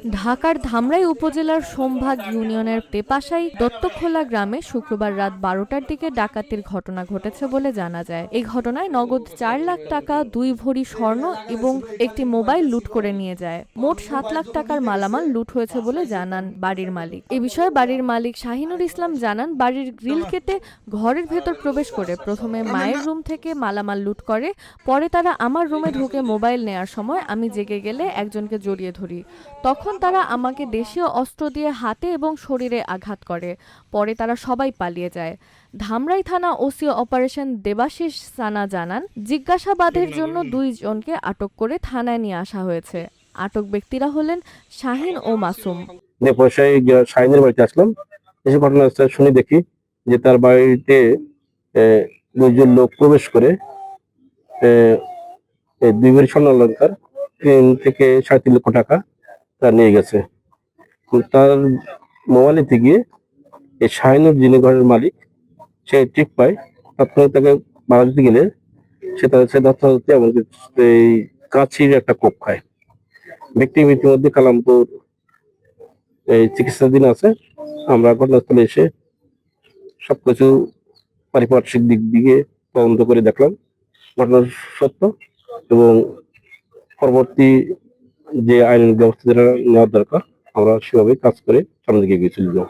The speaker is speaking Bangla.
ঢাকার ধামরাই উপজেলার সোমভাগ ইউনিয়নের পেপাশাই দত্তখোলা গ্রামে শুক্রবার রাত 12টার দিকে ডাকাতির ঘটনা ঘটেছে বলে জানা যায়। এই ঘটনায় নগদ 4 লাখ টাকা, 2 ভরি স্বর্ণ এবং একটি মোবাইল লুট করে নিয়ে যায়। মোট 7 লাখ টাকার মালামাল লুট হয়েছে বলে জানান বাড়ির মালিক। এ বিষয়ে বাড়ির মালিক শাহিনুর ইসলাম জানান, বাড়ির গ্রিল কেটে ঘরের ভেতর প্রবেশ করে প্রথমে মায়ের রুম থেকে মালামাল লুট করে। পরে তারা আমার রুমে ঢুকে মোবাইল নেয়ার সময় আমি জেগে গেলে একজনকে জড়িয়ে ধরি। তখন তারা আমাকে দেশীয় অস্ত্র দিয়ে হাতে এবং শরীরে আঘাত করে। পরে তারা সবাই পালিয়ে যায়। ধামরাই থানা ওসি অপারেশন দেবাশিস সানা জানান, জিজ্ঞাসাবাদের জন্য 2 জনকে আটক করে থানায় নিয়ে আসা হয়েছে। আটক ব্যক্তিরা হলেন শাহিন ও মাসুম। পয়সায় শাহিনের বাড়িতে আসলাম, এসে ঘটনাস্থলে শুনে দেখি যে তার বাড়িতে 2 জন লোক প্রবেশ করে 2 ভরি স্বর্ণ অলংকার, 3 থেকে 3.5 লক্ষ টাকা তা নিয়ে গেছে। তার মোবাইলেতে গিয়ে এই শাহিনুর, যিনি ঘরের মালিক, সে ঠিক পায়। তৎক্ষণাৎ তাকে মারা দিতে গেলে সে তৎক্ষণাৎ এমনকি এই কাছির একটা কোপ খায়। ব্যক্তি ইতিমধ্যে কালামপুর এই চিকিৎসাধীন আছে। আমরা ঘটনাস্থলে এসে সবকিছু পারিপার্শ্বিক দিক দিয়ে তদন্ত করে দেখলাম ঘটনার সত্য, এবং পরবর্তী যে আইনের ব্যবস্থা যেটা নেওয়ার দরকার আমরা সেভাবে কাজ করে সামনে দিকে এগিয়ে চলে যাব।